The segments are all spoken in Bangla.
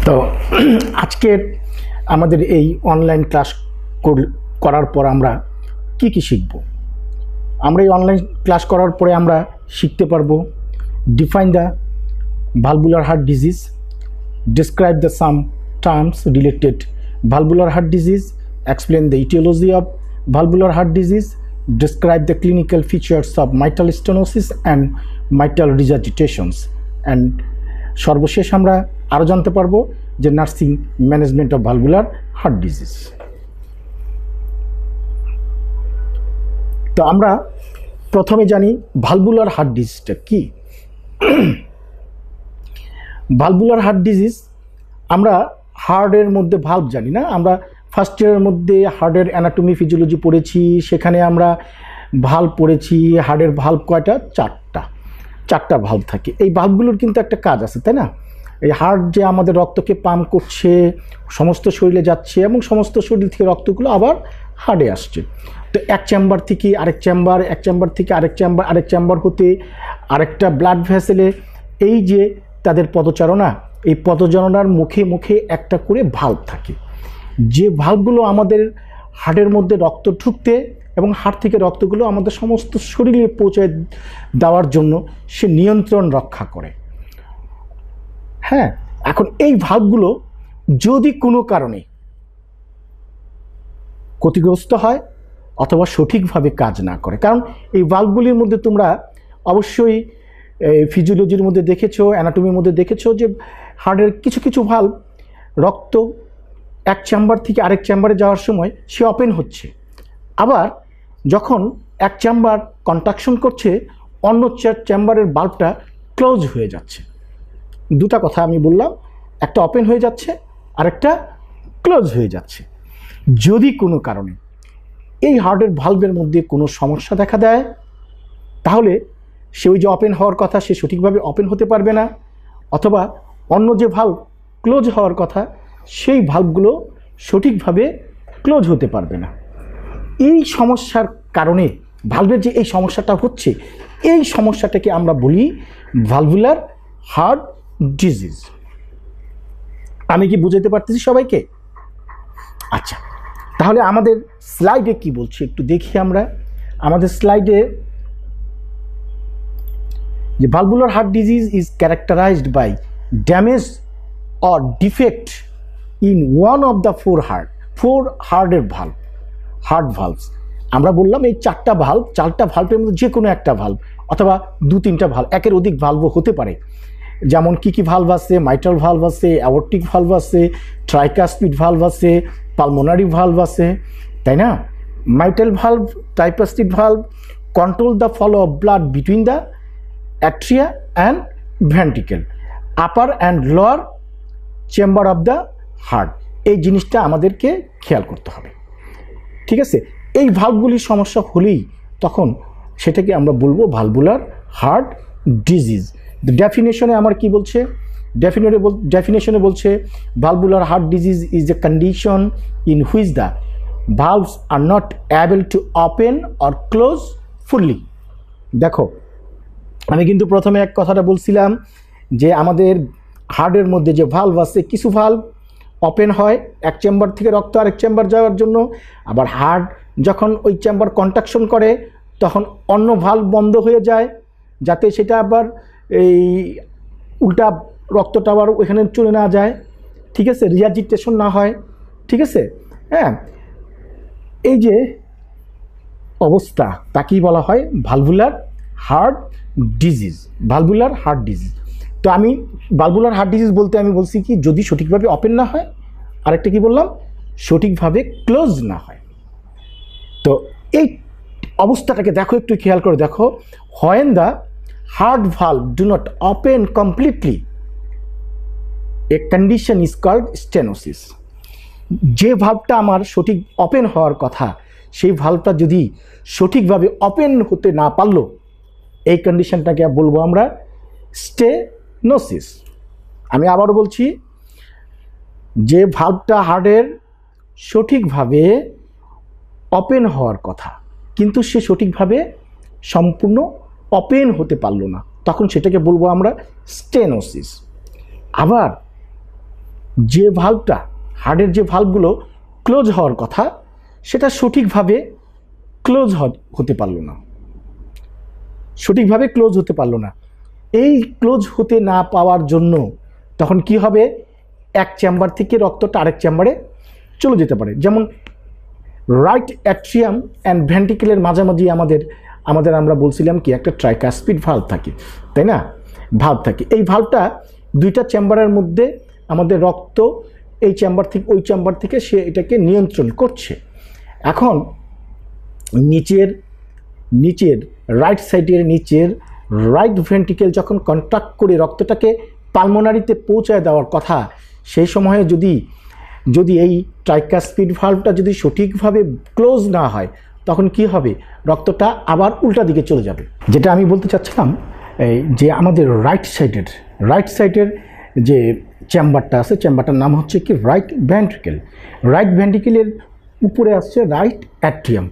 তো আজকের আমাদের এই অনলাইন ক্লাস করার পর আমরা কি শিখব? আমরা এই অনলাইন ক্লাস করার পরে আমরা শিখতে পারবো define the valvular heart disease, describe the some terms related valvular heart disease, explain the etiology of valvular heart disease, describe the clinical features of mitral stenosis and mitral regurgitations, and সর্বশেষ আমরা আরও জানতে পারবো যে nursing management of valvular heart disease. তো আমরা প্রথমে জানি ভালভুলার হার্ট ডিজিজটা কি। ভালভুলার হার্ট ডিজিজ, আমরা হার্টের মধ্যে ভালভ জানি না। আমরা ফার্স্ট ইয়ারের মধ্যে হার্টের অ্যানাটমি ফিজিওলজি পড়েছি, সেখানে আমরা ভালভ পড়েছি। হার্টের ভালভ কয়টা? চারটা ভালভ থাকে। এই ভালভগুলোর কিন্তু একটা কাজ আছে, তাই না? এই হার্ট যে আমাদের রক্তকে পাম্প করছে, সমস্ত শরীরে যাচ্ছে এবং সমস্ত শরীর থেকে রক্তগুলো আবার হার্টে আসছে। তো এক চেম্বার থেকে আরেক চেম্বার, এক চেম্বার থেকে আরেক চেম্বার, আরেক চেম্বার হতে আরেকটা ব্লাড ভেসেলে এই যে তাদের পদচারণা, এই পদচারণার মুখে মুখে একটা করে ভালভ থাকে, যে ভালভগুলো আমাদের হার্টের মধ্যে রক্ত ঢুকতে এবং হার্ট থেকে রক্তগুলো আমাদের সমস্ত শরীরে পৌঁছে দেওয়ার জন্য সে নিয়ন্ত্রণ রক্ষা করে। হ্যাঁ, এখন এই ভালভগুলো যদি কোনো কারণে ক্ষতিগ্রস্ত হয় অথবা সঠিকভাবে কাজ না করে, কারণ এই ভালভগুলির মধ্যে তোমরা অবশ্যই ফিজিওলজির মধ্যে দেখেছো, অ্যানাটমির মধ্যে দেখেছো যে হার্টের কিছু ভালভ রক্ত এক চেম্বার থেকে আরেক চেম্বারে যাওয়ার সময় সে ওপেন হচ্ছে, আবার যখন এক চেম্বার কন্ট্রাকশন করছে অন্য চেম্বারের ভালভটা ক্লোজ হয়ে যাচ্ছে। দুটা কথা আমি বললাম, একটা ওপেন হয়ে যাচ্ছে আরেকটা ক্লোজ হয়ে যাচ্ছে। যদি কোনো কারণে এই হার্টের ভালভের মধ্যে কোনো সমস্যা দেখা দেয়, তাহলে সে ওই যে ওপেন হওয়ার কথা সে সঠিকভাবে ওপেন হতে পারবে না, অথবা অন্য যে ভালভ ক্লোজ হওয়ার কথা সেই ভালভগুলো সঠিকভাবে ক্লোজ হতে পারবে না। এই সমস্যার কারণে ভালভের যে এই সমস্যাটা হচ্ছে, এই সমস্যাটাকে আমরা বলি ভালভুলার হার্ট ডিজিজ। আমি কি বুঝাতে পারতেছি সবাইকে? আচ্ছা, তাহলে আমাদের স্লাইডে কি বলছে একটু দেখি আমরা। আমাদের স্লাইডে যে valvular heart disease is characterized by damage or defect in one of the four hearted heart valves। আমরা বললাম এই চারটা ভালভের মধ্যে যে কোনো একটা ভালভ অথবা দু তিনটা ভালভ, একের অধিক ভালভও হতে পারে। যেমন কি ভালভ আছে? মাইট্রাল ভালভ আছে, অ্যাওর্টিক ভালভ আছে, ট্রাইকাসপিড ভালভ আছে, পালমোনারি ভালভ আছে, তাই না? Mitral valve, tricuspid valve control the flow of blood between the atria and ventricle, upper and lower chamber of the heart। এই জিনিসটা আমাদেরকে খেয়াল করতে হবে, ঠিক আছে? এই ভালভগুলির সমস্যা হলেই তখন সেটাকে আমরা বলবো ভালভুলার হার্ট ডিজিজ। ডেফিনেশনে আমার কি বলছে? ডেফিনেশনে বলছে valvular heart disease is a condition in which the valves are not able to open or close fully। দেখো, আমি কিন্তু প্রথমে এক কথাটা বলছিলাম যে আমাদের হার্টের মধ্যে যে ভালভ আছে, কিছু ভালভ ওপেন হয় এক চেম্বার থেকে রক্ত আরেক চেম্বার যাওয়ার জন্য, আবার হার্ট যখন ওই চেম্বার কন্ট্রাকশন করে তখন অন্য ভালভ বন্ধ হয়ে যায়, যাতে সেটা আবার এই উল্টা রক্তটা আবার ওইখানে চলে না যায়, ঠিক আছে? রিয়াজিটেশন না হয়, ঠিক আছে? হ্যাঁ, এই যে অবস্থা তাকেই বলা হয় valvular heart disease. Valvular heart disease. তো আমি ভালভুলার হার্ট ডিজিজ বলতে আমি বলছি কি, যদি সঠিকভাবে ওপেন না হয়, আরেকটা কি বললাম, সঠিকভাবে ক্লোজ না হয়। তো এই অবস্থাটাকে দেখো, একটু খেয়াল করে দেখো। when the heart valve do not open completely, a condition is called stenosis। যে ভালভটা আমার সঠিক ওপেন হওয়ার কথা, সেই ভালভটা যদি সঠিকভাবে ওপেন হতে না পারলো, এই কন্ডিশনটাকে বলবো আমরা স্টেনোসিস। আমি আবারও বলছি, যে ভালভটা হার্টের সঠিকভাবে ওপেন হওয়ার কথা কিন্তু সে সঠিকভাবে সম্পূর্ণ ওপেন হতে পারলো না, তখন সেটাকে বলবো আমরা স্টেনোসিস। আবার যে ভালভটা, হার্টের যে ভালভগুলো ক্লোজ হওয়ার কথা সেটা সঠিকভাবে ক্লোজ হতে পারলো না, সঠিকভাবে ক্লোজ হতে পারলো না। এই ক্লোজ হতে না পাওয়ার জন্য তখন কি হবে, এক চেম্বার থেকে রক্তটা আরেক চেম্বারে চলে যেতে পারে। যেমন রাইট অ্যাট্রিয়াম অ্যান্ড ভেন্ট্রিকেলের মাঝামাঝি আমাদের আমরা বলছিলাম কি একটা ট্রাইকাসপিড ভালভ থাকে, তাই না? ভালভ থাকে। এই ভালভটা দুইটা চেম্বারের মধ্যে আমাদের রক্ত এই চেম্বার থেকে ওই চেম্বার থেকে সে এটাকে নিয়ন্ত্রণ করছে। এখন নিচের রাইট সাইডের নিচের রাইট ভেন্ট্রিকেল যখন কন্ট্রাক্ট করে রক্তটাকে পালমোনারিতে পৌঁছায় দেওয়ার কথা, সেই সময়ে যদি এই ট্রাইকাসপিড ভালভটা যদি সঠিকভাবে ক্লোজ না হয় তখন কি হবে, রক্তটা আবার উল্টা দিকে চলে যাবে। যেটা আমি বলতে চাচ্ছিলাম, যে আমাদের রাইট সাইডের যে চেম্বারটা আছে, চেম্বারটার নাম হচ্ছে কি রাইট ভেন্ট্রিকেল। রাইট ভেন্ট্রিকেলের উপরে আসছে রাইট অ্যাট্রিয়াম।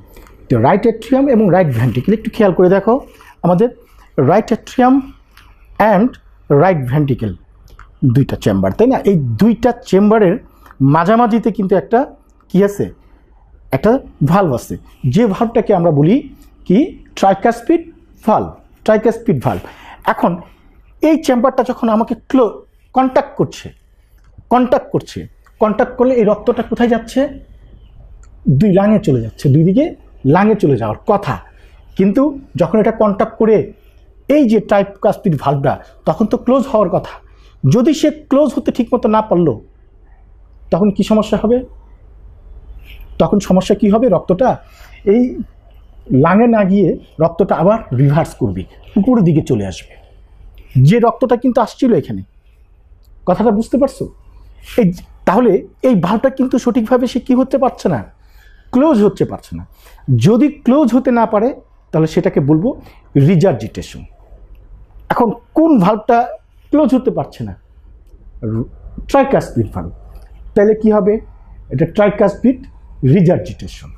তো রাইট অ্যাট্রিয়াম এবং রাইট ভেন্ট্রিকেল একটু খেয়াল করে দেখো, আমাদের right atrium and right ventricle দুইটা চেম্বার, তাই না? এই দুইটা চেম্বারের মাঝামাঝিতে কিন্তু একটা কি আছে, একটা ভালভ আছে, যে ভালভটাকে আমরা বলি কি ট্রাইকাসপিড ভালভ। এখন এই চেম্বারটা যখন আমাকে কন্ট্যাক্ট করলে এই রক্তটা কোথায় যাচ্ছে, দুই লাঙে চলে যাচ্ছে, দুই দিকে লাঙে চলে যাওয়ার কথা। কিন্তু যখন এটা কন্ট্যাক্ট করে এই যে ট্রাইকাসপিড ভালভটা, তখন তো ক্লোজ হওয়ার কথা। যদি সে ক্লোজ হতে ঠিকমতো না পারলো তখন কি সমস্যা হবে, রক্তটা এই লাঙে না গিয়ে রক্তটা আবার রিভার্স করবে, উপরের দিকে চলে আসবে। যে রক্তটা কিন্তু আসছিল এখানে, কথাটা বুঝতে পারছো? তাহলে এই ভালভটা কিন্তু সঠিকভাবে সে কি হতে পারছে না, ক্লোজ হতে পারছে না। যদি ক্লোজ হতে না পারে তাহলে সেটাকে বলবো রিজার্জিটেশন। এখন কোন ভালভটা ক্লোজ হতে পারছে না, ট্রাইকাসপিড ভালভ, তাহলে কি হবে, এটা ট্রাইকাসপিড রিজার্জিটেশন।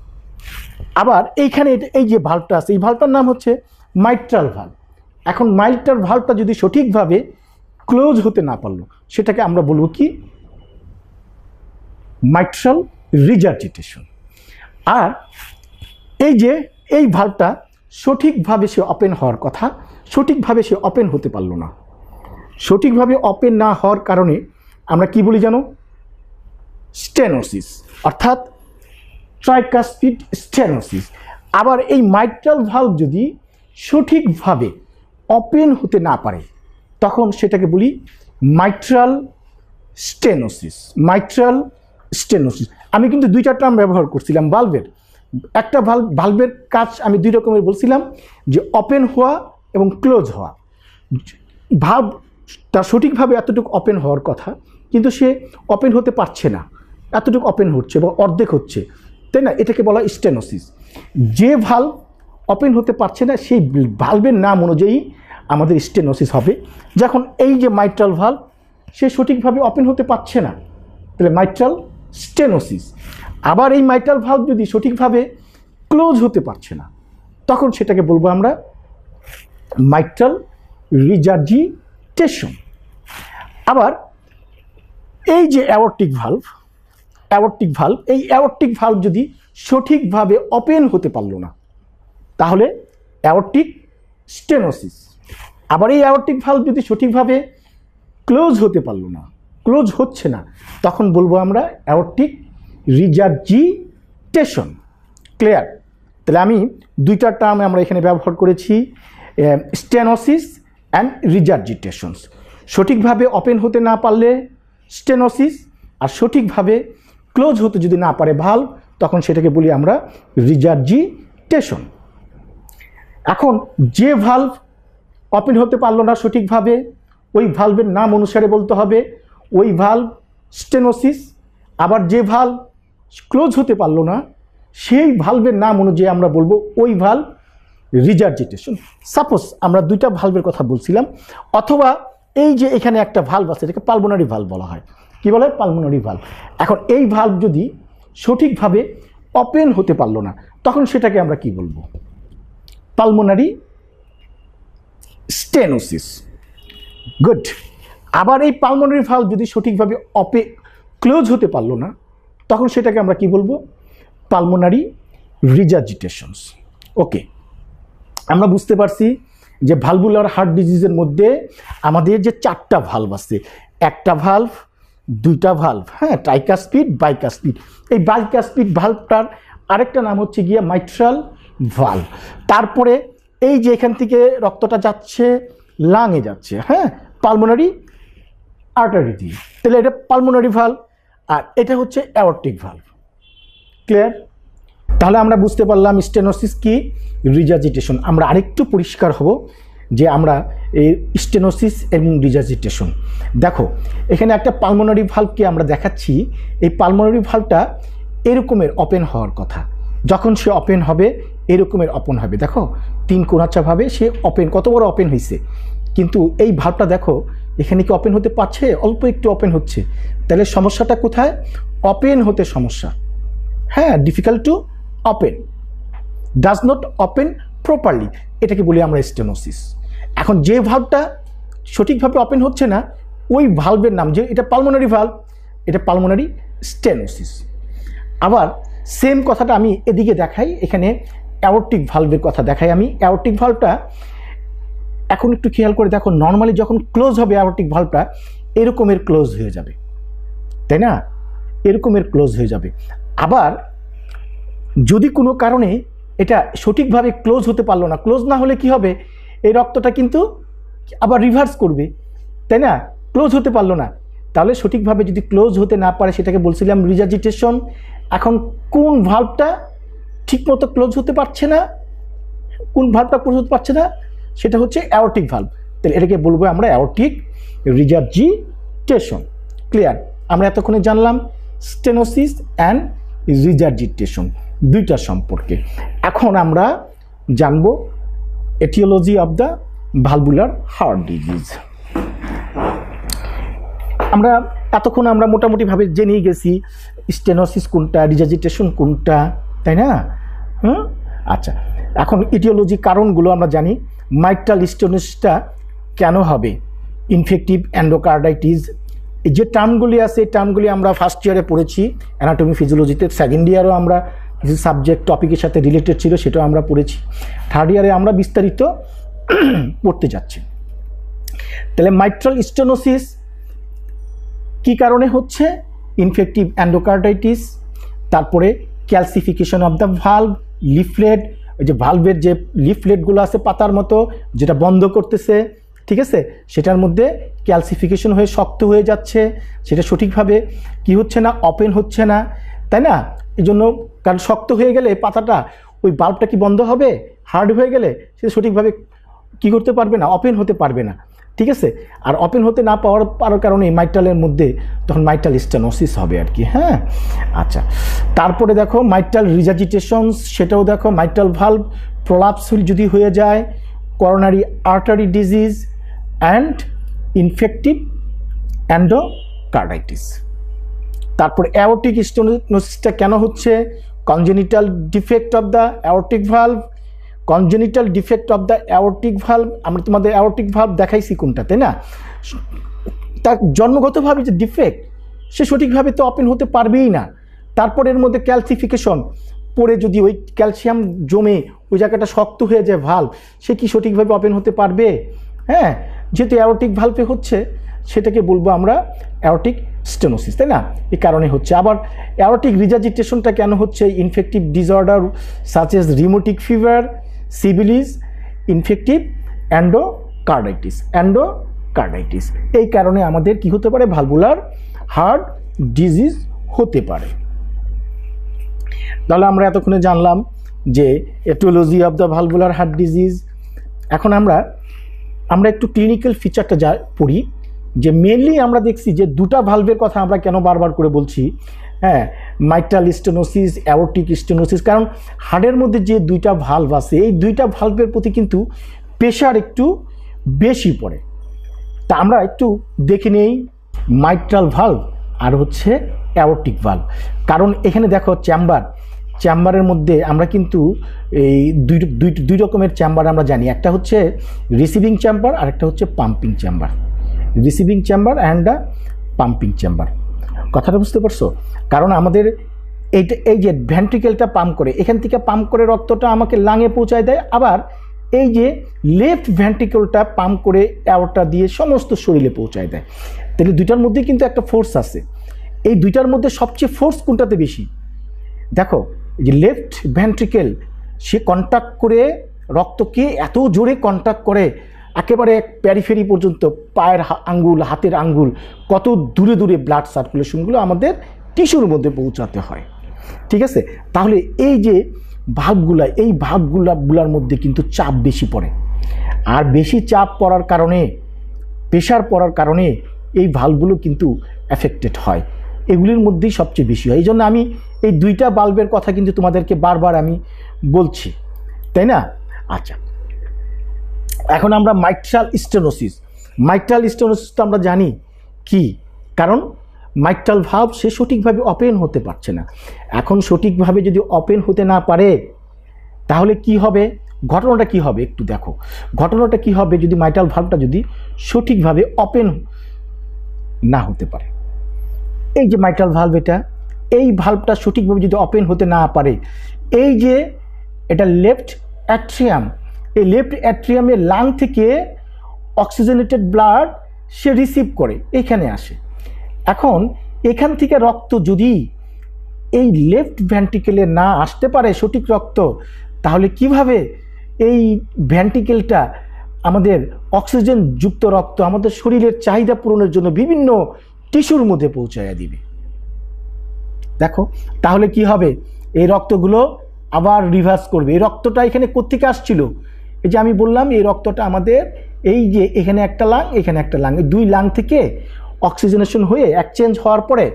আবার এইখানে এই যে ভালভটা আছে, এই ভালভটার নাম হচ্ছে মাইট্রাল ভালভ। এখন মাইট্রাল ভালভটা যদি সঠিকভাবে ক্লোজ হতে না পারলো সেটাকে আমরা বলবো কি মাইট্রাল রিজার্জিটেশন। আর এই ভালভটা সঠিকভাবে সে ওপেন হওয়ার কথা, সঠিকভাবে সে ওপেন হতে পারলো না। সঠিকভাবে ওপেন না হওয়ার কারণে আমরা কি বলি জানো, স্টেনোসিস, অর্থাৎ ট্রাইকাসপিড স্টেনোসিস। আবার এই মাইট্রাল ভালভ যদি সঠিকভাবে ওপেন হতে না পারে তখন সেটাকে বলি মাইট্রাল স্টেনোসিস। আমি কিন্তু দুইটা টার্ম ব্যবহার করছিলাম ভালভের। একটা ভালভের কাজ আমি দুই রকমের বলছিলাম, যে ওপেন হওয়া এবং ক্লোজ হওয়া। ভালভ তার সঠিকভাবে এতটুকু ওপেন হওয়ার কথা, কিন্তু সে ওপেন হতে পারছে না, এতটুকু ওপেন হচ্ছে বা অর্ধেক হচ্ছে, তাই না? এটাকে বলা স্টেনোসিস। যে ভালভ ওপেন হতে পারছে না সেই ভালভের নাম অনুযায়ী আমাদের স্টেনোসিস হবে। যখন এই যে মাইট্রাল ভালভ সে সঠিকভাবে ওপেন হতে পারছে না, তাহলে মাইট্রাল স্টেনোসিস। আবার এই মাইট্রাল ভালভ যদি সঠিকভাবে ক্লোজ হতে পারছে না তখন সেটাকে বলবো আমরা মাইট্রাল রিজার্জিটেশন। আবার এই যে অ্যাওর্টিক ভালভ, এই অ্যাওর্টিক ভালভ যদি সঠিকভাবে ওপেন হতে পারলো না তাহলে অ্যাওর্টিক স্টেনোসিস। আবার এই অ্যাওর্টিক ভালভ যদি সঠিকভাবে ক্লোজ হতে পারলো না, ক্লোজ হচ্ছে না, তখন বলবো আমরা অ্যাওর্টিক রিজার্জিটেশন। ক্লিয়ার? তাহলে আমি দুইটা টার্ম আমরা এখানে ব্যবহার করেছি, স্টেনোসিস অ্যান্ড রিজার্জিটেশনস। সঠিকভাবে ওপেন হতে না পারলে স্টেনোসিস, আর সঠিকভাবে ক্লোজ হতে যদি না পারে ভালভ তখন সেটাকে বলি আমরা রিজার্জিটেশন। এখন যে ভালভ ওপেন হতে পারলো না সঠিকভাবে, ওই ভালভের নাম অনুসারে বলতে হবে ওই ভালভ স্টেনোসিস। আবার যে ভালভ ক্লোজ হতে পারলো না সেই ভালভের নাম অনুযায়ী আমরা বলবো ওই ভালভ রিজার্জিটেশন। সাপোজ আমরা দুইটা ভালভের কথা বলছিলাম, অথবা এই যে এখানে একটা ভালভ আছে এটাকে পালমোনারি ভালভ বলা হয়। কি বলে? Pulmonary valve. এখন এই ভালভ যদি সঠিকভাবে ওপেন হতে পারলো না তখন সেটাকে আমরা কি বলবো? Pulmonary stenosis. গুড। আবার এই পালমোনারি ভালভ যদি সঠিকভাবে ক্লোজ হতে পারলো না, তখন সেটাকে আমরা কি বলবো? পালমোনারি রিজার্জিটেশনস। ওকে, আমরা বুঝতে পারছি যে ভালভুলার হার্ট ডিজিজের মধ্যে আমাদের যে 4টা ভালভ আছে, একটা ভালভ, 2টা ভালভ, হ্যাঁ, ট্রাইকাসপিড, বাইকাসপিড। এই বাইকাসপিড ভালভটার আরেকটা নাম হচ্ছে গিয়ে মাইট্রাল ভালভ। তারপরে এই যে এখান থেকে রক্তটা যাচ্ছে লাঙে যাচ্ছে, হ্যাঁ, পালমোনারি আর্টারি দিয়ে, তাহলে এটা পালমোনারি ভালভ, আর এটা হচ্ছে অ্যাওর্টিক ভালভ। ক্লিয়ার? তাহলে আমরা বুঝতে পারলাম স্টেনোসিস কি, রিজার্জিটেশন। আমরা আরেকটু পরিষ্কার হব যে আমরা এই স্টেনোসিস এবং রিজার্জিটেশন, দেখো এখানে একটা পালমোনারি ভালভকে আমরা দেখাচ্ছি। এই পালমোনারি ভালভটা এরকমের ওপেন হওয়ার কথা, যখন সে ওপেন হবে এরকমের ওপেন হবে। দেখো 3 কোণাচাভাবে সে ওপেন, কত বড় ওপেন হয়েছে। কিন্তু এই ভালভটা দেখো এখানে কি ওপেন হতে পারছে? অল্প একটু ওপেন হচ্ছে। তাহলে সমস্যাটা কোথায়? ওপেন হতে সমস্যা, হ্যাঁ, difficult to open, does not open properly, এটাকে বলি আমরা স্টেনোসিস। এখন যে ভালভটা সঠিকভাবে ওপেন হচ্ছে না, ওই ভালভের নাম, যে এটা পালমোনারি ভালভ, এটা পালমোনারি স্টেনোসিস। আবার সেম কথাটা আমি এদিকে দেখাই, এখানে অ্যাওর্টিক ভালভের কথা দেখাই আমি। অ্যাওর্টিক ভালভটা এখন একটু খেয়াল করে দেখো, নর্মালি যখন ক্লোজ হবে অ্যাওর্টিক ভালভটা এরকমের ক্লোজ হয়ে যাবে, তাই না? এরকমের ক্লোজ হয়ে যাবে। আবার যদি কোনো কারণে এটা সঠিকভাবে ক্লোজ হতে পারলো না, ক্লোজ না হলে কি হবে? এই রক্তটা কিন্তু আবার রিভার্স করবে, তাই না? ক্লোজ হতে পারলো না, তাহলে সঠিকভাবে যদি ক্লোজ হতে না পারে সেটাকে বলছিলাম রিজার্জিটেশন। এখন কোন ভালভটা ঠিকমতো ক্লোজ হতে পারছে না, কোন ভালভটা ক্লোজ হতে পারছে না, সেটা হচ্ছে অ্যাওর্টিক ভালভ। তাহলে এটাকে বলবো আমরা অ্যাওর্টিক রিজার্জিটেশন। ক্লিয়ার? আমরা এতক্ষণে জানলাম স্টেনোসিস অ্যান্ড রিজার্জিটেশন দুইটা সম্পর্কে। এখন আমরা জানবো aetiology of the valvular heart disease. আমরা এতক্ষণ আমরা মোটামুটিভাবে জেনেই গেছি স্টেনোসিস কোনটা, রিজার্জিটেশন কোনটা, তাই না? আচ্ছা, এখন ইটিওলজি কারণগুলো আমরা জানি। মাইট্রাল স্টেনোসিসটা কেন হবে? ইনফেক্টিভ এন্ডোকার্ডাইটিস, যে টার্মগুলি আছে এই টার্মগুলি আমরা ফার্স্ট ইয়ারে পড়েছি অ্যানাটমি ফিজিওলজিতে, সেকেন্ড ইয়ারও আমরা কিছু সাবজেক্ট টপিকের সাথে রিলেটেড ছিল সেটাও আমরা পড়েছি, থার্ড ইয়ারে আমরা বিস্তারিত পড়তে যাচ্ছি। তাহলে মাইট্রাল স্টেনোসিস কি কারণে হচ্ছে? ইনফেক্টিভ এন্ডোকার্ডাইটিস, তারপরে calcification of the valve, leaflet, ওই যে ভালভের যে লিফলেটগুলো আছে পাতার মতো যেটা বন্ধ করতেছে, ঠিক আছে, সেটার মধ্যে ক্যালসিফিকেশন হয়ে শক্ত হয়ে যাচ্ছে, সেটা সঠিকভাবে কি হচ্ছে না, ওপেন হচ্ছে না, তাই না? এই জন্য, কারণ শক্ত হয়ে গেলে পাতাটা, ওই বাল্বটা কি বন্ধ হবে? হার্ড হয়ে গেলে সে সঠিকভাবে কি করতে পারবে না, ওপেন হতে পারবে না, ঠিক আছে। আর ওপেন হতে না পাওয়ার কারণে মাইট্রালের মধ্যে তখন মাইট্রাল স্টেনোসিস হবে আর কি, হ্যাঁ। আচ্ছা, তারপরে দেখো মাইট্রাল রিজার্জিটেশনস, সেটাও দেখো মাইট্রাল ভালভ প্রলাপস যদি হয়ে যায়, coronary artery disease and infective endocarditis. তারপরে অ্যাওর্টিক স্টেনোসিসটা কেন হচ্ছে? Congenital defect of the aortic valve, congenital defect of the aortic valve. আমরা তোমাদের অ্যাওর্টিক ভালভ দেখাইছি কোনটা, তাই না? তার জন্মগতভাবে যে ডিফেক্ট, সে সঠিকভাবে তো ওপেন হতে পারবেই না। তারপরে এর মধ্যে ক্যালসিফিকেশন পরে যদি ওই ক্যালসিয়াম জমে ওই জায়গাটা শক্ত হয়ে যায় ভালভ, সে কি সঠিকভাবে ওপেন হতে পারবে? হ্যাঁ, যেহেতু অ্যাওর্টিক ভালভে হচ্ছে সেটাকে বলবো আমরা অ্যাওর্টিক স্টেনোসিস, তাই না? এই কারণে হচ্ছে। আবার অ্যাওর্টিক রিজার্জিটেশনটা কেন হচ্ছে? Infective disorder such as rheumatic fever, syphilis, infective endocarditis. এই কারণে আমাদের কি হতে পারে? ভালভুলার হার্ট ডিজিজ হতে পারে। তাহলে আমরা এতক্ষণে জানলাম যে aetiology of the valvular heart disease. এখন আমরা একটু ক্লিনিক্যাল ফিচারটা পড়ি, যে মেনলি আমরা দেখছি যে দুটা ভালভের কথা আমরা কেন বারবার করে বলছি, হ্যাঁ, মাইট্রাল স্টেনোসিস, অ্যাওর্টিক স্টেনোসিস। কারণ হার্টের মধ্যে যে দুইটা ভালভ আছে, এই দুইটা ভালভের প্রতি কিন্তু প্রেশার একটু বেশি পড়ে। তা আমরা একটু দেখে নেই মাইট্রাল ভালভ আর হচ্ছে অ্যাওর্টিক ভালভ। কারণ এখানে দেখো চেম্বারের মধ্যে আমরা কিন্তু এই দুই রকমের চেম্বার আমরা জানি। একটা হচ্ছে রিসিভিং চেম্বার আর একটা হচ্ছে pumping chamber. Receiving chamber and the pumping chamber. কথাটা বুঝতে পারছো? কারণ আমাদের এই যে ভেন্ট্রিকেলটা পাম্প করে, এখান থেকে পাম্প করে রক্তটা আমাকে লাঙে পৌঁছায় দেয়, আবার এই যে লেফট ভেন্ট্রিকেলটা পাম্প করে অ্যাওর্টা দিয়ে সমস্ত শরীরে পৌঁছায় দেয়। তাহলে দুইটার মধ্যে কিন্তু একটা ফোর্স আছে। এই দুইটার মধ্যে সবচেয়ে ফোর্স কোনটাতে বেশি? দেখো, যে লেফট ভেন্ট্রিকেল সে কন্ট্যাক্ট করে রক্তকে এত জোরে কন্ট্যাক্ট করে একেবারে প্যারিফেরি পর্যন্ত, পায়ের আঙ্গুল, হাতের আঙ্গুল, কত দূরে দূরে ব্লাড সার্কুলেশনগুলো আমাদের টিস্যুর মধ্যে পৌঁছাতে হয়। ঠিক আছে? তাহলে এই যে ভাল্বগুলা, এই ভাল্বগুলার মধ্যে কিন্তু চাপ বেশি পড়ে, আর বেশি চাপ পড়ার কারণে, প্রেশার পড়ার কারণে এই ভাল্বগুলো কিন্তু এফেক্টেড হয়। এগুলির মধ্যেই সবচেয়ে বেশি হয়। এই জন্য আমি এই দুইটা ভাল্বের কথা কিন্তু তোমাদেরকে বারবার আমি বলছি, তাই না? আচ্ছা, এখন আমরা মাইট্রাল স্টেনোসিসটা আমরা জানি কি, কারণ মাইট্রাল ভাল্ব সে সঠিকভাবে ওপেন হতে পারছে না। এখন সঠিকভাবে যদি ওপেন হতে না পারে তাহলে কি হবে? ঘটনাটা কি হবে একটু দেখো। ঘটনাটা কি হবে যদি মাইট্রাল ভাল্বটা যদি সঠিকভাবে ওপেন না হতে পারে? এই যে মাইট্রাল ভাল্ব, এই ভাল্বটা সঠিকভাবে যদি ওপেন হতে না পারে, এই যে এটা লেফট অ্যাট্রিয়াম, এই লেফট অ্যাট্রিয়ামের লাং থেকে অক্সিজেনেটেড ব্লাড সে রিসিভ করে এইখানে আসে। এখন এখান থেকে রক্ত যদি এই লেফট ভেন্ট্রিকেলে না আসতে পারে সঠিক রক্ত, তাহলে কিভাবে এই ভেন্ট্রিকেলটা আমাদের অক্সিজেন যুক্ত রক্ত আমাদের শরীরের চাহিদা পূরণের জন্য বিভিন্ন টিস্যুর মধ্যে পৌঁছায়া দিবে? দেখো, তাহলে কি হবে? এই রক্তগুলো আবার রিভার্স করবে। এই রক্তটা এখানে কোত্থেকে আসছিল? এই যে আমি বললাম, এই রক্তটা আমাদের এই যে এখানে একটা লাং, এখানে একটা লাং, এই দুই লাং থেকে অক্সিজেনেশন হয়ে এক্সচেঞ্জ হওয়ার পরে,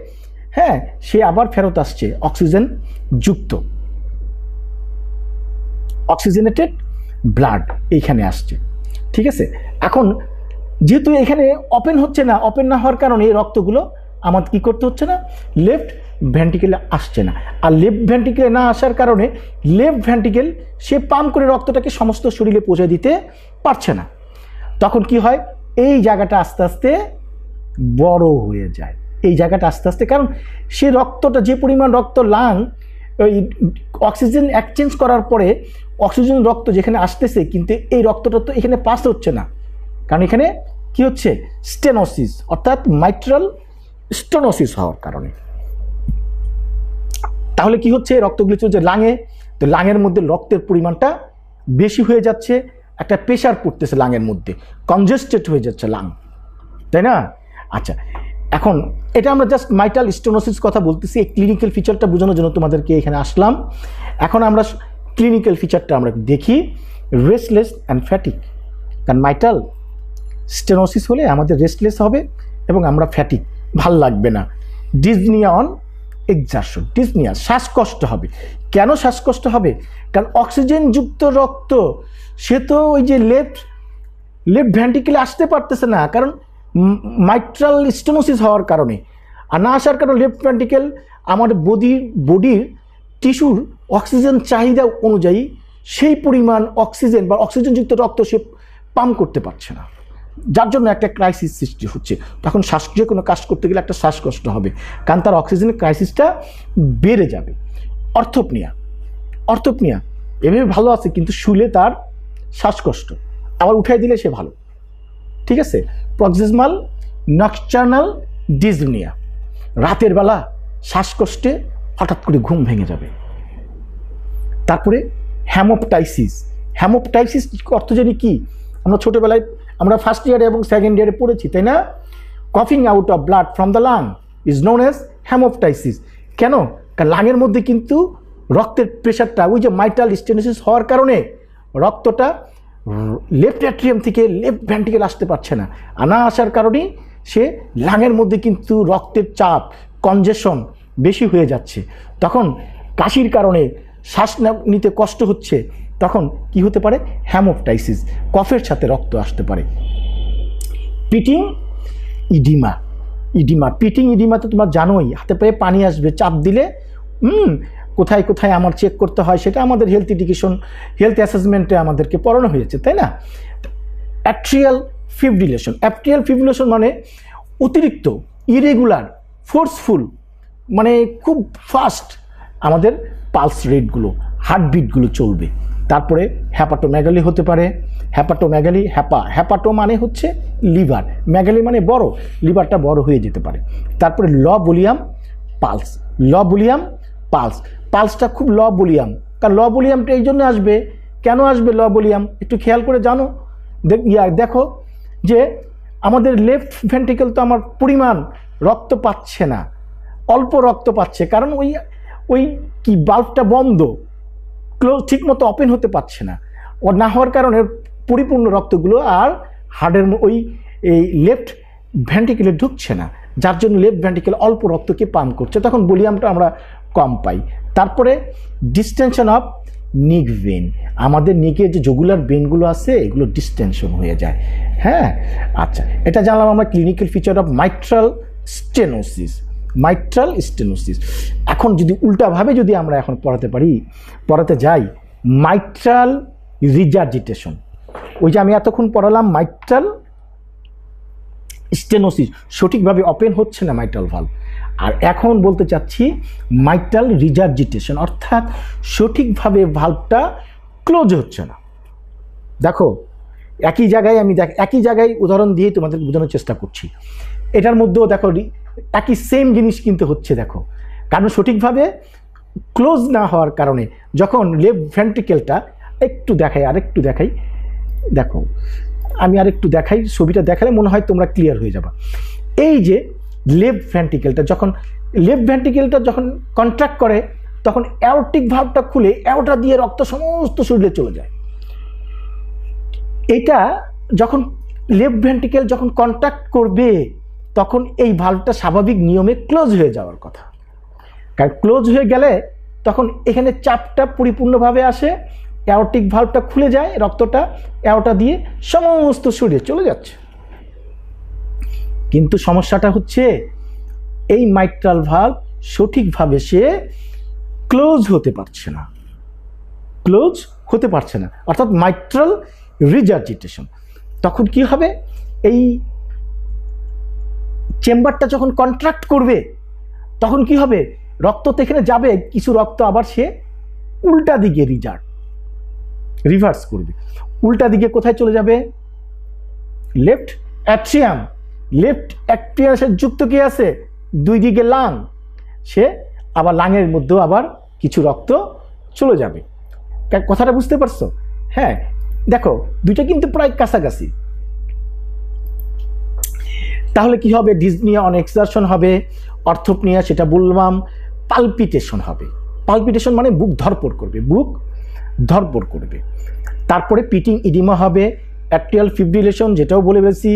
হ্যাঁ, সে আবার ফেরত আসছে অক্সিজেন যুক্ত, অক্সিজেনেটেড ব্লাড এইখানে আসছে। ঠিক আছে? এখন যেহেতু এখানে ওপেন হচ্ছে না, ওপেন না হওয়ার কারণে এই রক্তগুলো আমার কি করতে হচ্ছে না, লেফট ভেন্ট্রিকেলে আসছে না। আর লেফট ভেন্ট্রিকেলে না আসার কারণে লেফট ভেন্ট্রিকেল সে পাম্প করে রক্তটাকে সমস্ত শরীরে পৌঁছে দিতে পারছে না। তখন কি হয়? এই জায়গাটা আস্তে আস্তে বড় হয়ে যায়, এই জায়গাটা আস্তে আস্তে, কারণ সে রক্তটা, যে পরিমাণ রক্ত লাং ওই অক্সিজেন এক্সচেঞ্জ করার পরে অক্সিজেন রক্ত যেখানে আসতেছে, কিন্তু এই রক্তটা তো এখানে পাস হচ্ছে না, কারণ এখানে কি হচ্ছে? স্টেনোসিস, অর্থাৎ মাইট্রাল স্টেনোসিস হওয়ার কারণে। তাহলে কি হচ্ছে? রক্তগুলি চলছে লাঙে, তো লাঙের মধ্যে রক্তের পরিমাণটা বেশি হয়ে যাচ্ছে, একটা প্রেশার পড়তেছে লাঙের মধ্যে, কনজেস্টেড হয়ে যাচ্ছে লাং, তাই না? আচ্ছা, এখন এটা আমরা জাস্ট মাইট্রাল স্টেনোসিস কথা বলতেছি, এই ক্লিনিক্যাল ফিচারটা বোঝানোর জন্য তোমাদেরকে এখানে আসলাম। এখন আমরা ক্লিনিক্যাল ফিচারটা আমরা দেখি, রেস্টলেস অ্যান্ড ফ্যাটিক। কারণ মাইট্রাল স্টেনোসিস হলে আমাদের রেস্টলেস হবে এবং আমরা ফ্যাটিক, ভাল লাগবে না। ডিসনিয়া অন এক্সারশন, ডিসনিয়া, শ্বাসকষ্ট হবে। কেন শ্বাসকষ্ট হবে? কারণ অক্সিজেন যুক্ত রক্ত সে তো ওই যে লেফট ভেন্ট্রিকেলে আসতে পারতেছে না, কারণ মাইট্রাল স্টেনোসিস হওয়ার কারণে। আর না আসার কারণে লেফট ভেন্ট্রিকেল আমাদের বডির টিস্যুর অক্সিজেন চাহিদা অনুযায়ী সেই পরিমাণ অক্সিজেন বা অক্সিজেনযুক্ত রক্ত সে পাম্প করতে পারছে না, যার জন্য একটা ক্রাইসিস সৃষ্টি হচ্ছে। তখন যে কোনো কাজ করতে গেলে একটা শ্বাসকষ্ট হবে, কারণ তার অক্সিজেনের ক্রাইসিসটা বেড়ে যাবে। অর্থোপনিয়া এভাবে ভালো আছে, কিন্তু শুলে তার শ্বাসকষ্ট, আবার উঠাই দিলে সে ভালো। ঠিক আছে? প্রক্সিমাল নকটার্নাল ডিসনিয়া, রাতের বেলা শ্বাসকষ্টে হঠাৎ করে ঘুম ভেঙে যাবে। তারপরে হেমোপটাইসিস অর্থ জানি কি? আমরা ছোটোবেলায় আমরা ফার্স্ট ইয়ারে এবং সেকেন্ড ইয়ারে পড়েছি, তাই না? কফিং out of blood from the lung is known as hemoptysis. কেন? কারণ লাঙের মধ্যে কিন্তু রক্তের প্রেশারটা ওই যে মাইট্রাল স্টেনোসিস হওয়ার কারণে রক্তটা লেফট অ্যাট্রিয়াম থেকে লেফট ভেন্ট্রিকেল আসতে পারছে না, না আসার কারণেই সে লাঙের মধ্যে কিন্তু রক্তের চাপ, কনজেশন বেশি হয়ে যাচ্ছে। তখন কাশির কারণে শ্বাস নিতে কষ্ট হচ্ছে, তখন কি হতে পারে? হেমোপটাইসিস, কফের সাথে রক্ত আসতে পারে। পিটিং ইডিমা তো তোমরা জানোই, হাতে পায়ে পানি আসবে, চাপ দিলে কোথায় কোথায় আমার চেক করতে হয় সেটা আমাদের হেলথ অ্যাসেসমেন্টে আমাদেরকে পড়ানো হয়েছে, তাই না? অ্যাট্রিয়াল ফিব্রিলেশন মানে অতিরিক্ত ইরেগুলার ফোর্সফুল, মানে খুব ফাস্ট আমাদের পালস রেটগুলো, হার্টবিটগুলো চলবে। তারপরে হ্যাপাটোমেগালি হতে পারে। হ্যাপাটোমেগালি, হ্যাপাটো মানে হচ্ছে লিভার, মেগালি মানে বড়, লিভারটা বড় হয়ে যেতে পারে। তারপরে লবুলিয়াম পালস, লবুলিয়াম পালস, পালসটা খুব লবুলিয়াম, কারণ লবুলিয়ামটা এই জন্য আসবে, কেন আসবে লবুলিয়াম একটু খেয়াল করে জানো। দেখো যে আমাদের লেফট ভেন্ট্রিকেল তো আমার পরিমাণ রক্ত পাচ্ছে না, অল্প রক্ত পাচ্ছে, কারণ ওই কি বাল্বটা বন্ধ, ক্লোজ ঠিক মতো ওপেন হতে পারছে না, ও না হওয়ার কারণে পরিপূর্ণ রক্তগুলো আর হার্টের এই লেফট ভেন্ট্রিকেলে ঢুকছে না, যার জন্য লেফট ভেন্ট্রিকেল অল্প রক্তকে পাম্প করছে, তখন ভলিউমটা আমরা কম পাই। তারপরে ডিস্টেনশন অফ নিক ভেন, আমাদের নিকের যে জগুলার ভেনগুলো আছে এগুলো ডিস্টেনশন হয়ে যায়। হ্যাঁ, আচ্ছা, এটা জানলাম আমরা clinical feature of mitral stenosis, mitral stenosis. এখন যদি উল্টাভাবে যদি আমরা এখন পড়াতে যাই, মাইট্রাল রিজার্জিটেশন, ওই যে আমি এতক্ষণ পড়ালাম মাইট্রাল স্টেনোসিস, সঠিকভাবে ওপেন হচ্ছে না মাইট্রাল ভালভ, আর এখন বলতে চাচ্ছি মাইট্রাল রিজার্জিটেশন, অর্থাৎ সঠিকভাবে ভালভটা ক্লোজ হচ্ছে না। দেখো একই জায়গায় উদাহরণ দিয়ে তোমাদের বোঝানোর চেষ্টা করছি। এটার মধ্যেও দেখো একই সেম জিনিস কিন্তু হচ্ছে, দেখো, কারণ সঠিকভাবে ক্লোজ না হওয়ার কারণে যখন লেফট ভেন্ট্রিকেলটা আরেকটু দেখাই, দেখো আমি আরেকটু দেখাই, ছবিটা দেখালে মনে হয় তোমরা ক্লিয়ার হয়ে যাবে। এই যে লেফট ভেন্ট্রিকেলটা যখন কন্ট্রাক্ট করে তখন অ্যাওর্টিক ভালভটা খুলে অ্যাওর্টা দিয়ে রক্ত সমস্ত শরীরে চলে যায়। এটা যখন লেফট ভেন্ট্রিকেল যখন কন্ট্রাক্ট করবে তখন এই ভালভটা স্বাভাবিক নিয়মে ক্লোজ হয়ে যাওয়ার কথা, কারণ ক্লোজ হয়ে গেলে তখন এখানে চাপটা পরিপূর্ণভাবে আসে, অ্যাওর্টিক ভালভটা খুলে যায়, রক্তটা অ্যাওর্টা দিয়ে সমস্ত শরীরে চলে যাচ্ছে। কিন্তু সমস্যাটা হচ্ছে এই মাইট্রাল ভালভ সঠিকভাবে সে ক্লোজ হতে পারছে না, অর্থাৎ মাইট্রাল রিজার্জিটেশন। তখন কি হবে, এই চেম্বারটা যখন কন্ট্রাক্ট করবে তখন কি হবে, রক্ত তো এখানে যাবে, কিছু রক্ত আবার সে উল্টা দিকে রিভার্স করবে, উল্টা দিকে কোথায় চলে যাবে, লেফট অ্যাট্রিয়ামের যুক্ত কি আছে, দুই দিকে লাং, সে আবার লাঙের মধ্যেও আবার কিছু রক্ত চলে যাবে। কথাটা বুঝতে পারছো? হ্যাঁ, দেখো দুইটা কিন্তু প্রায় কাছাকাছি। তাহলে কি হবে, ডিসনিয়া অন এক্সারশন হবে, অর্থোপনিয়া সেটা বললাম, পালপিটেশন হবে, পালপিটেশন মানে বুক ধরপড় করবে। তারপরে পিটিং ইডিমা হবে, অ্যাট্রিয়াল ফিব্রিলেশন যেটাও বলে বেশি,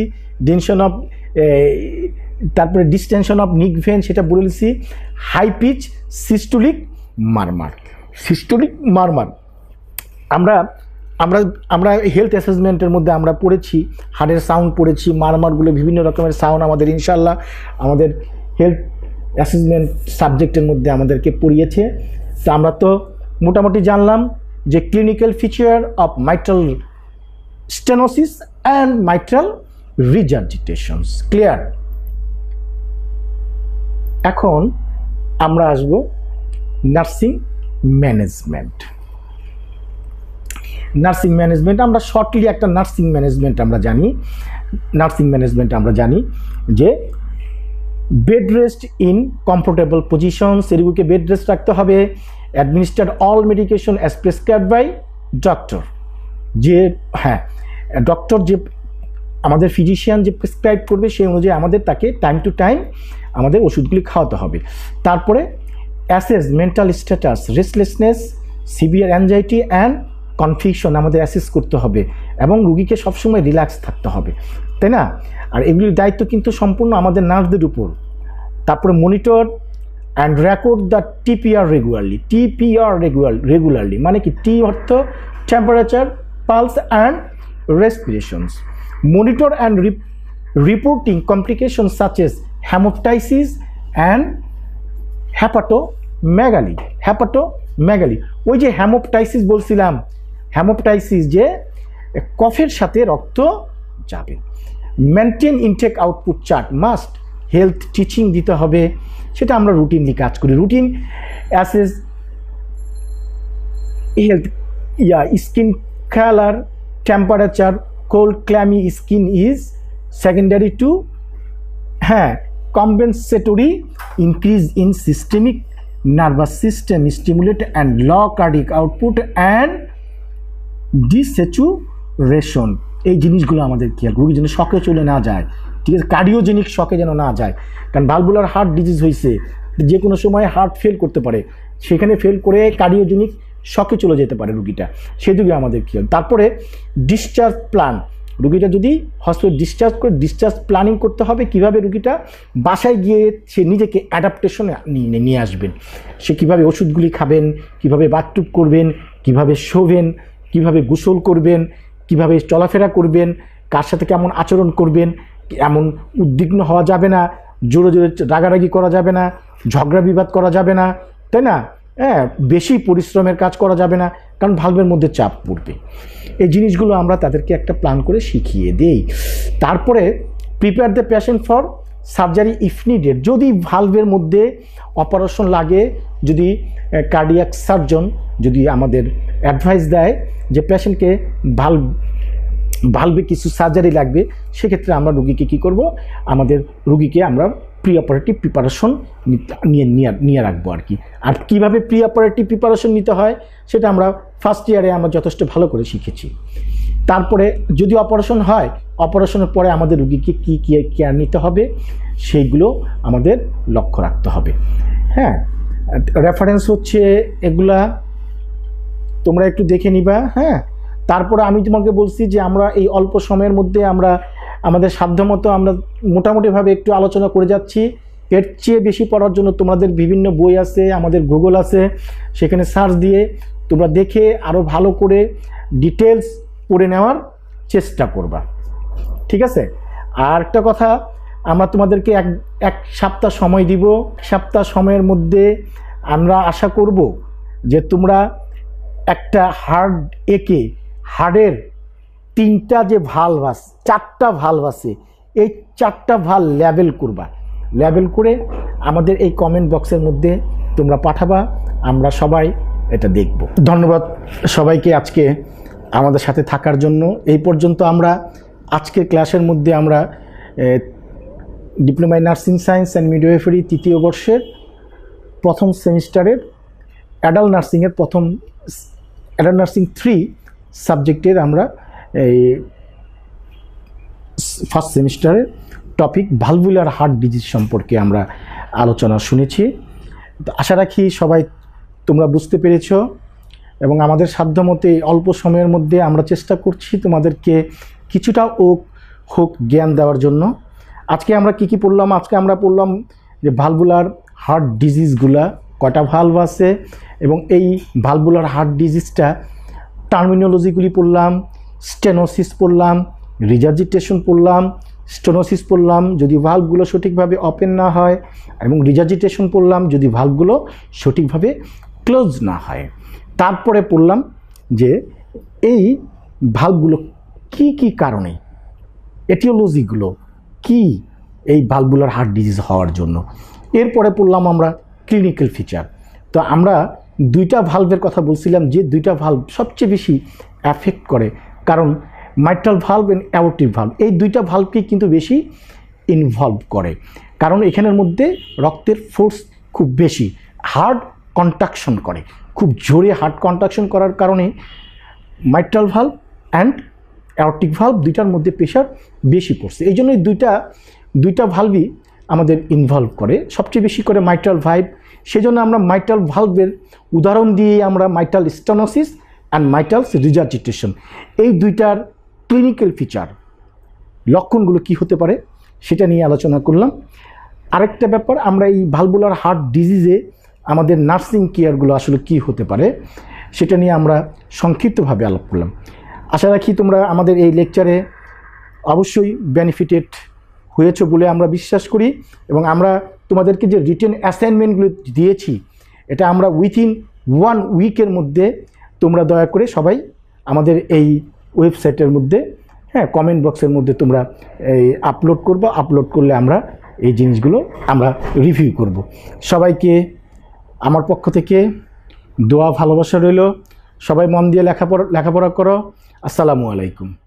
তারপরে ডিস্টেনশন অফ নিক ভেন সেটা বলেছি, হাই পিচ সিস্টোলিক মারমার। আমরা হেলথ অ্যাসেসমেন্টের মধ্যে আমরা পড়েছি, হার্টের সাউন্ড পড়েছি, মারমারগুলো বিভিন্ন রকমের সাউন্ড আমাদের ইনশাল্লাহ আমাদের হেলথ অ্যাসেসমেন্ট সাবজেক্টের মধ্যে আমাদেরকে পড়িয়েছে। তো আমরা তো মোটামুটি জানলাম যে clinical feature of mitral stenosis and mitral regurgitations, clear. এখন আমরা আসব নার্সিং ম্যানেজমেন্ট। আমরা শর্টলি একটা নার্সিং ম্যানেজমেন্ট আমরা জানি যে bed rest in comfortable position, রোগীকে বেড রেস্ট রাখতে হবে, administer all medication as prescribed by doctor, যে হ্যাঁ ডক্টর যে আমাদের ফিজিশিয়ান যে প্রেসক্রাইব করবে সেই অনুযায়ী আমাদের তাকে টাইম টু টাইম আমাদের ওষুধগুলি খাওয়াতে হবে। তারপরে assess mental status, restlessness, severe anxiety and confusion আমাদের অ্যাসেস করতে হবে, এবং রুগীকে সবসময় রিল্যাক্স থাকতে হবে, তাই না? আর এগুলির দায়িত্ব কিন্তু সম্পূর্ণ আমাদের নার্সদের উপর। তারপরে monitor and record the TPR regularly, মানে কি, টি অর্থ temperature, pulse and respirations. Monitor and reporting complication such as hemoptysis and hepatomegaly. ওই যে হেমোপটাইসিস বলছিলাম, হেমোপটাইসিস যে কফের সাথে রক্ত যাবে। Maintain intake output chart must, health teaching দিতে হবে, সেটা আমরা রুটিনলি কাজ করি। Routine assess health skin colour, temperature, cold clammy skin is secondary to compensatory increase in systemic nervous system stimulate and low cardiac output and desaturation। এই জিনিসগুলো আমাদের খেয়াল, রোগী যেন শকে চলে না যায়, ঠিক আছে, কার্ডিওজেনিক শকে যেন না যায়। কারণ ভালভুলার হার্ট ডিজিজ হয়েছে, যে কোনো সময় হার্ট ফেল করতে পারে, সেখানে ফেল করে কার্ডিওজেনিক শকে চলে যেতে পারে রুগীটা, সেদিকে আমাদের খেয়াল। তারপরে ডিসচার্জ প্ল্যান, রুগীটা যদি হসপিটাল ডিসচার্জ করে ডিসচার্জ প্ল্যানিং করতে হবে, কিভাবে রুগীটা বাসায় গিয়ে সে নিজেকে অ্যাডাপ্টেশনে নিয়ে আসবেন, সে কিভাবে ওষুধগুলি খাবেন, কিভাবে বাথটুব করবেন, কিভাবে শোবেন, কিভাবে গোসল করবেন, কিভাবে চলাফেরা করবেন, কার সাথে কেমন আচরণ করবেন, এমন উদ্বিগ্ন হওয়া যাবে না, জোরে জোরে রাগারাগি করা যাবে না, ঝগড়া বিবাদ করা যাবে না, তাই না, বেশি পরিশ্রমের কাজ করা যাবে না, কারণ ভালভের মধ্যে চাপ পড়বে। এই জিনিসগুলো আমরা তাদেরকে একটা প্ল্যান করে শিখিয়ে দেই। তারপরে prepare the patient for surgery if needed, যদি ভালভের মধ্যে অপারেশন লাগে, যদি কার্ডিয়াক সার্জন যদি আমাদের অ্যাডভাইস দেয় যে পেশেন্টকে ভালভে কিছু সার্জারি লাগবে, সেক্ষেত্রে আমরা রুগীকে কী করব, আমাদের রুগীকে আমরা প্রি অপারেটিভ প্রিপারেশন নিয়ে রাখবো আর কি। আর কীভাবে প্রি অপারেটিভ প্রিপারেশন নিতে হয় সেটা আমরা ফার্স্ট ইয়ারে আমরা যথেষ্ট ভালো করে শিখেছি। তারপরে যদি অপারেশন হয়, অপারেশনের পরে আমাদের রুগীকে কী কী কেয়ার নিতে হবে সেইগুলো আমাদের লক্ষ্য রাখতে হবে। রেফারেন্স হচ্ছে এগুলা, তোমরা একটু দেখে নিবা। তারপরে আমি তোমাকে বলছি যে আমরা এই অল্প সময়ের মধ্যে আমরা আমাদের সাধ্যমতো আমরা মোটামুটিভাবে একটু আলোচনা করে যাচ্ছি। এর চেয়ে বেশি পড়ার জন্য তোমাদের বিভিন্ন বই আছে, আমাদের গুগল আছে, সেখানে সার্চ দিয়ে তোমরা দেখে আরও ভালো করে ডিটেলস পড়ে নেওয়ার চেষ্টা করবা, ঠিক আছে। আর একটা কথা, আমরা তোমাদেরকে এক সপ্তাহ সময় দিব। সপ্তাহ সময়ের মধ্যে আমরা আশা করব যে তোমরা একটা হার্টের 3টা যে ভালভ আছে, 4টা ভালভ আছে, এই 4টা ভালভ লেবেল করে আমাদের এই কমেন্ট বক্সের মধ্যে তোমরা পাঠাবা, আমরা সবাই এটা দেখব। ধন্যবাদ সবাইকে আজকে আমাদের সাথে থাকার জন্য। এই পর্যন্ত আমরা আজকের ক্লাসের মধ্যে আমরা diploma in nursing science and midwifery 3য় বর্ষের প্রথম সেমিস্টারের অ্যাডাল্ট নার্সিংয়ের অ্যাডাল্ট নার্সিং 3 সাবজেক্টের আমরা এই ফার্স্ট সেমিস্টারের টপিক ভালভুলার হার্ট ডিজিজ সম্পর্কে আমরা আলোচনা শুনেছি। তো আশা রাখি সবাই তোমরা বুঝতে পেরেছ, এবং আমাদের সাধ্যমতে অল্প সময়ের মধ্যে আমরা চেষ্টা করছি তোমাদেরকে কিছুটা হোক জ্ঞান দেওয়ার জন্য। আজকে আমরা কি পড়লাম? আজকে আমরা পড়লাম যে ভালভুলার হার্ট ডিজিজগুলা কয়টা ভালভ আছে, এবং এই ভালভুলার হার্ট ডিজিজটা টার্মিনোলজিগুলি পড়লাম, স্টেনোসিস পড়লাম, রিজার্জিটেশন পড়লাম, স্টেনোসিস পড়লাম যদি ভালভগুলো সঠিকভাবে ওপেন না হয়, এবং রিজার্জিটেশন পড়লাম যদি ভালভগুলো সঠিকভাবে ক্লোজ না হয়। তারপরে পড়লাম যে এই ভালভগুলো কি কারণে, এটিওলজিগুলো কি এই ভালভুলার হার্ট ডিজিজ হওয়ার জন্য। এরপরে পড়লাম আমরা ক্লিনিক্যাল ফিচার। তো আমরা 2টা ভালভের কথা বলছিলাম, যে 2টা ভালভ সবচেয়ে বেশি অ্যাফেক্ট করে, কারণ মাইট্রাল ভালভ এবং অ্যাওর্টিক ভালভ, এই 2টা ভালভকে কিন্তু বেশি ইনভলভ করে, কারণ এখানের মধ্যে রক্তের ফোর্স খুব বেশি, হার্ট কন্ট্রাকশন করে, খুব জোরে হার্ট কন্ট্রাকশন করার কারণে mitral valve and aortic valve 2টার মধ্যে প্রেশার বেশি পড়ছে। এই জন্যই দুইটা ভালভই আমাদের ইনভলভ করে, সবচেয়ে বেশি করে মাইট্রাল ভালভ। সেজন্য আমরা মাইট্রাল ভালভের উদাহরণ দিয়ে আমরা মাইট্রাল স্টেনোসিস অ্যান্ড মাইট্রাল রিজার্জিটেশন, এই 2টার ক্লিনিক্যাল ফিচার, লক্ষণগুলো কি হতে পারে সেটা নিয়ে আলোচনা করলাম। আরেকটা ব্যাপার, আমরা এই ভালভুলার হার্ট ডিজিজে আমাদের নার্সিং কেয়ারগুলো আসলে কি হতে পারে সেটা নিয়ে আমরা সংক্ষিপ্তভাবে আলাপ করলাম। আশা রাখি তোমরা আমাদের এই লেকচারে অবশ্যই বেনিফিটেড হয়েছে বলে আমরা বিশ্বাস করি, এবং আমরা তোমাদেরকে যে রিটেন অ্যাসাইনমেন্টগুলো দিয়েছি এটা আমরা উইথিন 1 উইকের মধ্যে তোমরা দয়া করে সবাই আমাদের এই ওয়েবসাইটের মধ্যে কমেন্ট বক্সের মধ্যে তোমরা এই আপলোড করবে। আপলোড করলে আমরা এই জিনিসগুলো আমরা রিভিউ করব। সবাইকে আমার পক্ষ থেকে দোয়া ভালোবাসা রইল। সবাই মন দিয়ে লেখাপড়া করো। আসসালামু আলাইকুম।